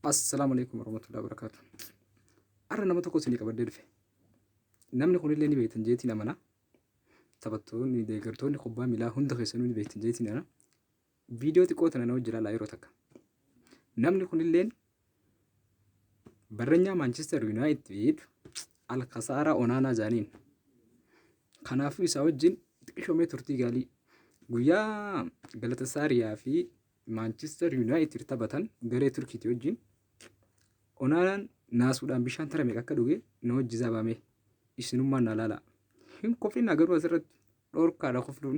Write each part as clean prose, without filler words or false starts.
السلام عليكم ورحمة الله وبركاته. أنا ما تقول سني كبر درفه. نمني خلي لي بيت جيتي نمنا. تبتوني ديكرتوني خبا ملا هند خسنوني بيت جيتي أنا. فيديو تقول أنا نوجه على يروتك. نمني خلي لين برنيا مانشستر يونايتد على خسارة أونانا جانين. خنافو يساوجين شو مترتي قالي. ويا قالت ساريا في مانشستر يونايتد تبتن غير تركي توجين. Onaan naasuudhaan bishaan tara meeqa akka dhuge na hojii zaabame isinummaan na laala. Hin kofin agaruu asirratti dhorkaadha kofluun.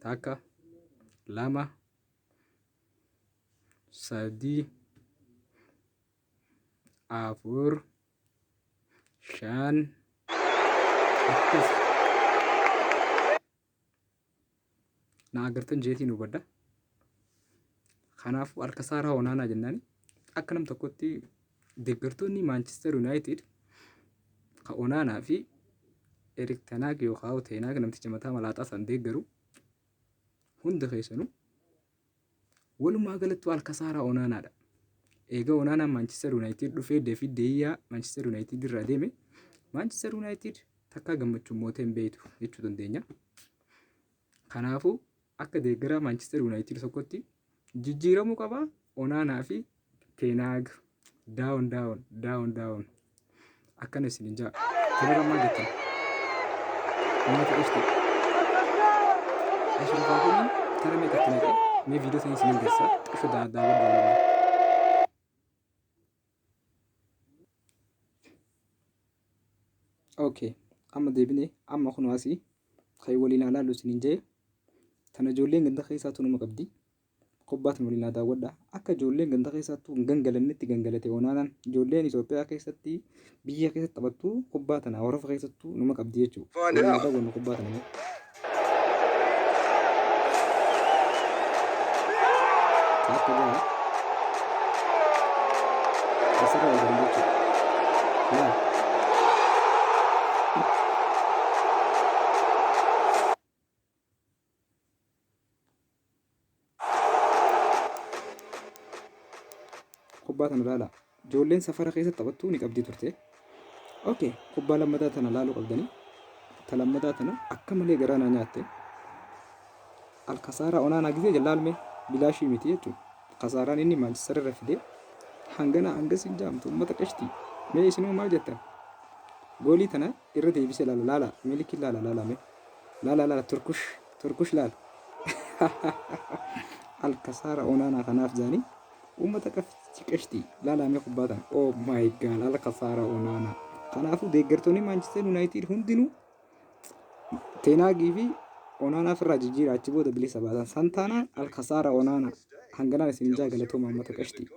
Takka lama sadii afur shan akkas na agartan jeetiin hubadha. Kanaafuu harka saaraa Onaanaa jennaan akka nam tokkotti deeggartoonni Manchester United ka Onaanaa fi Erik ten Hag yookaan Ten Hag namticha mataa malaaxaa san deeggaru hunda keessanuu walumaa galatti harka saaraa Onaanaadha. Egaa Onaanaan Manchester United dhufee David De Gea Manchester United irraa deeme Manchester United takka gammachuun mooteen beeytu jechuu dandeenya. Kanaafuu akka deeggaraa Manchester United tokkotti jijjiiramuu qaba Onaanaa fi Ten Hag down akkana isin jaa kanarraa jettan uummata dhufte ashirfaa kun tara meeqatti naqe mee viidiyoo sana isin garsiisa dhufu daawwadhaa. Okay amma deebinee amma kun waasii kan waliin ilaallu isin jee tana ijoolleen ganda keessaa tunuma qabdi. Kubbaatan waliin daawwadha. Akka ijoolleen ganda keessattuu gangalannetti gangalate Onaanaan ijoolleen Itoophiyaa keessatti biyya keessatti taphattu kubbaatan Awurooppaa keessattuu numa qabdi jechuudha. Waliin daawwannu kubbaatan. Akka jaa asirraa eegalu jechuudha. Kubbaa kana ilaala. Ijoolleen safara keessatti taphattu ni qabdi turte. Okay, kubbaa lammataa tana ilaaluu qabdanii. Ta lammataa tana akka malee garaa naa nyaatte. Alkasaaraa Onaanaa gisee jallaalme bilaashii miti jechuudha. Kasaaraan inni Manchester irra fide hangana hangas hin jaamtu uummata qashti. Mee isinuu maal jettan? Goolii tana irra deebisee laala milikii laala mee. Laala turkush laala. Alkasaaraa Onaanaa kanaaf jaanii. Uummata qashti laalamee kubbaatan oh my god alkasaaraa Onaanaa. Kanaafuu deeggartoonni Manchester United hundinuu Ten Hagii fi Onaanaaf irraa jijjiiraa achi booda bilisa baasan santaanaa alkasaaraa Onaanaa hanganaan isin jaa galatoomaa uummata qashti.